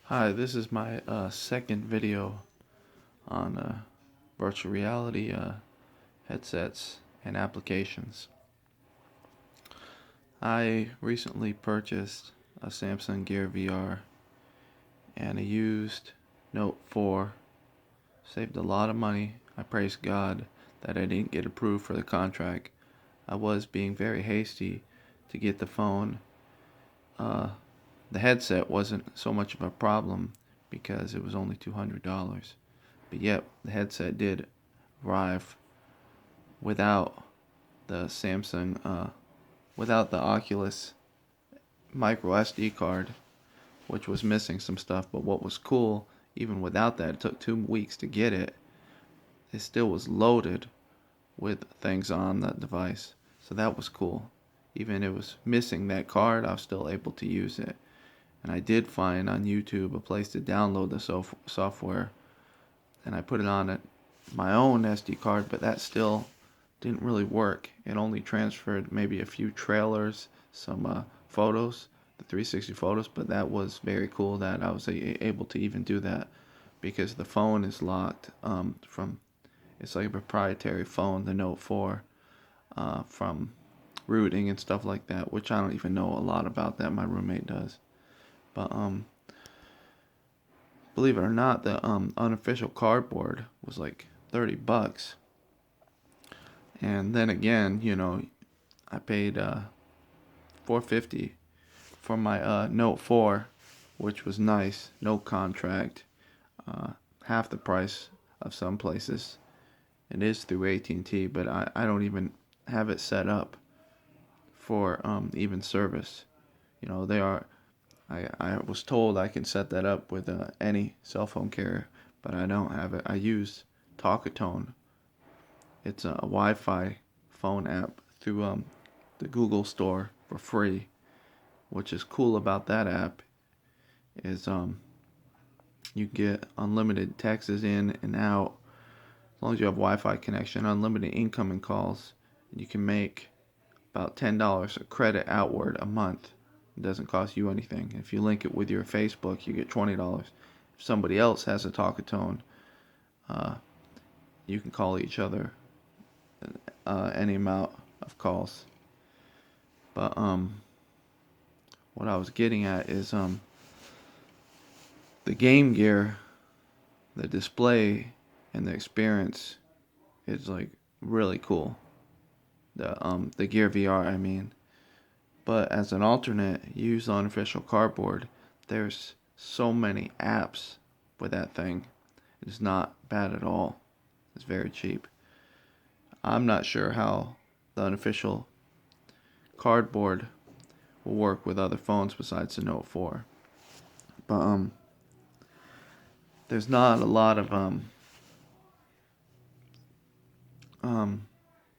Hi, this is my second video on virtual reality headsets and applications. I recently purchased a Samsung Gear VR and a used Note 4. Saved a lot of money. I praise God that I didn't get approved for the contract. I was being very hasty to get the phone. Uh, the headset wasn't so much of a problem because it was only $200. But yet, the headset did arrive without the without the Oculus micro SD card, which was missing some stuff. But what was cool, even without that, it took 2 weeks to get it. It still was loaded with things on that device, so that was cool. Even it was missing that card, I was still able to use it. And I did find on YouTube a place to download the software, and I put it on my own SD card, but that still didn't really work. It only transferred maybe a few trailers, some photos, the 360 photos, but that was very cool that I was able to even do that because the phone is locked it's like a proprietary phone, the Note 4, from rooting and stuff like that, which I don't even know a lot about that. My roommate does. But believe it or not, the unofficial cardboard was like $30. And then again, I paid $450 for my Note 4, which was nice. No contract, half the price of some places. It is through AT&T, but I don't even have it set up for even service. They are. I was told I can set that up with any cell phone carrier, but I don't have it. I use Talkatone. It's a Wi-Fi phone app through the Google Store for free. Which is cool about that app is you get unlimited texts in and out as long as you have Wi-Fi connection, unlimited incoming calls, and you can make about $10 a credit outward a month. It doesn't cost you anything. If you link it with your Facebook, you get $20. If somebody else has a Talkatone, uh, you can call each other any amount of calls. But what I was getting at is the Game Gear, the display and the experience is like really cool. The Gear VR, I mean. But as an alternate, use the unofficial cardboard. There's so many apps with that thing. It's not bad at all. It's very cheap. I'm not sure how the unofficial cardboard will work with other phones besides the Note 4. But there's not a lot of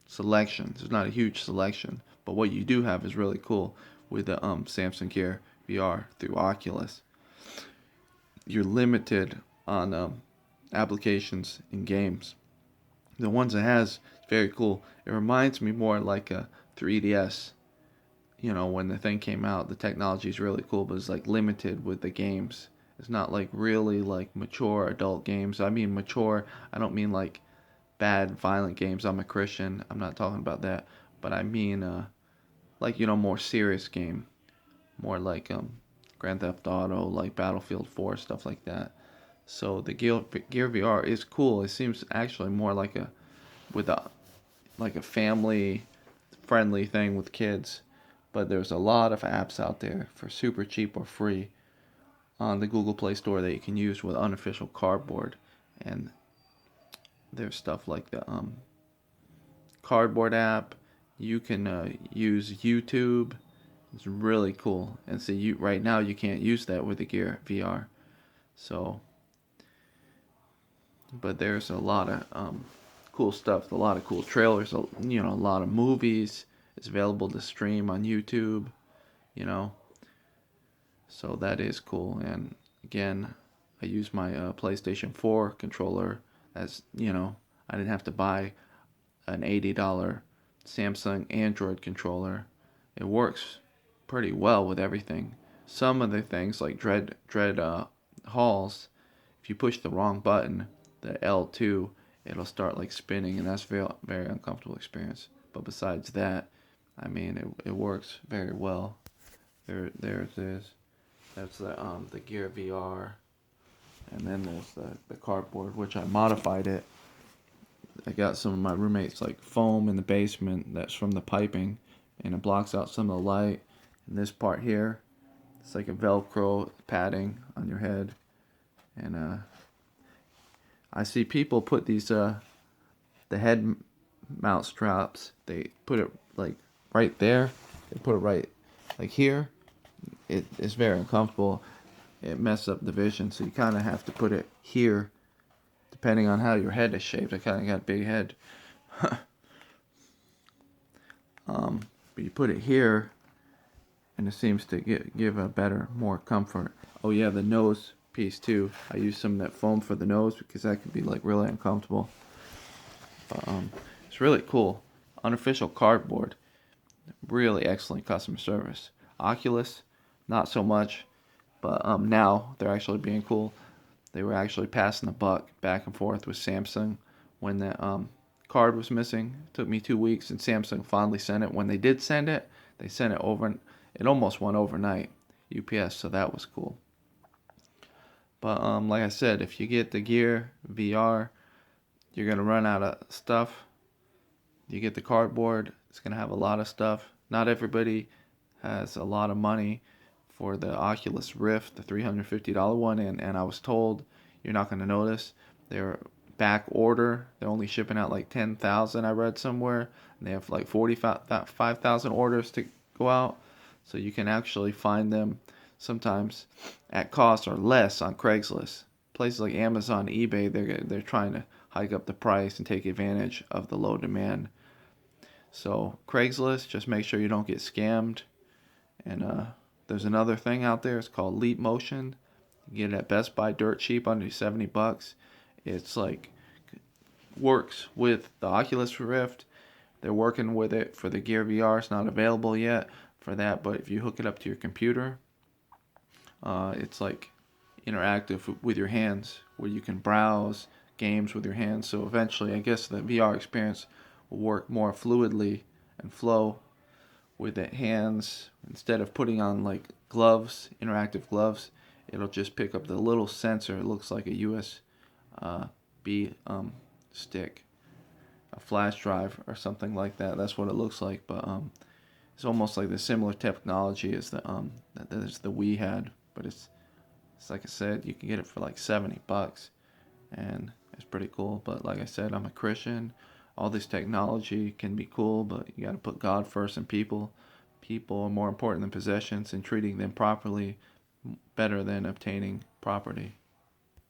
selection. There's not a huge selection, but what you do have is really cool with the Samsung Gear VR through Oculus. You're limited on applications and games. The ones it has is very cool. It reminds me more like a 3DS. When the thing came out, the technology is really cool, but it's like limited with the games. It's not like really like mature adult games. I mean mature, I don't mean like bad violent games. I'm a Christian. I'm not talking about that. But I mean like more serious game. More like Grand Theft Auto, like Battlefield 4, stuff like that. So the Gear VR is cool. It seems actually more like a family friendly thing with kids. But there's a lot of apps out there for super cheap or free on the Google Play Store that you can use with unofficial cardboard. And there's stuff like the cardboard app. You can use YouTube. It's really cool. And so right now you can't use that with the Gear VR. So, but there's a lot of cool stuff. A lot of cool trailers. A lot of movies. It's available to stream on YouTube. You know, so that is cool. And again, I use my PlayStation 4 controller as I didn't have to buy an $80 Samsung Android controller. It works pretty well with everything. Some of the things like Dread halls, if you push the wrong button, the L2, it'll start like spinning, and that's very very uncomfortable experience. But besides that, I mean, it works very well. There it is. That's the Gear VR, and then there's the cardboard, which I modified it. I got some of my roommates like foam in the basement that's from the piping, and it blocks out some of the light. And this part here, it's like a Velcro padding on your head. And I see people put these the head mount straps. They put it like right there. They put it right like here. It's very uncomfortable. It messes up the vision, so you kind of have to put it here, depending on how your head is shaped. I kind of got a big head. But you put it here, and it seems to give a better, more comfort. Oh yeah, the nose piece too. I use some of that foam for the nose because that could be like really uncomfortable. But it's really cool. Unofficial cardboard. Really excellent customer service. Oculus, not so much, but now they're actually being cool. They were actually passing the buck back and forth with Samsung when the card was missing. It took me 2 weeks, and Samsung finally sent it. When they did send it, they sent it over. It almost went overnight, UPS, so that was cool. But like I said, if you get the Gear VR, you're gonna run out of stuff. You get the cardboard, it's gonna have a lot of stuff. Not everybody has a lot of money for the Oculus Rift, the $350 one, and I was told you're not gonna notice. They're back order. They're only shipping out like 10,000. I read somewhere, and they have like 45,000 orders to go out. So you can actually find them sometimes at cost or less on Craigslist. Places like Amazon, eBay, they're trying to hike up the price and take advantage of the low demand. So Craigslist, just make sure you don't get scammed. And there's another thing out there. It's called Leap Motion. You get it at Best Buy dirt cheap, under $70. It's like works with the Oculus Rift. They're working with it for the Gear VR. It's not available yet for that, but if you hook it up to your computer, it's like interactive with your hands, where you can browse games with your hands. So eventually, I guess the VR experience will work more fluidly and flow with the hands. Instead of putting on like gloves, interactive gloves, it'll just pick up the little sensor. It looks like a USB stick, a flash drive or something like that. That's what it looks like. But it's almost like the similar technology as the Wii had, but it's like I said, you can get it for like $70, and it's pretty cool. But like I said, I'm a Christian. All this technology can be cool, but you got to put God first, and people. People are more important than possessions, and treating them properly better than obtaining property.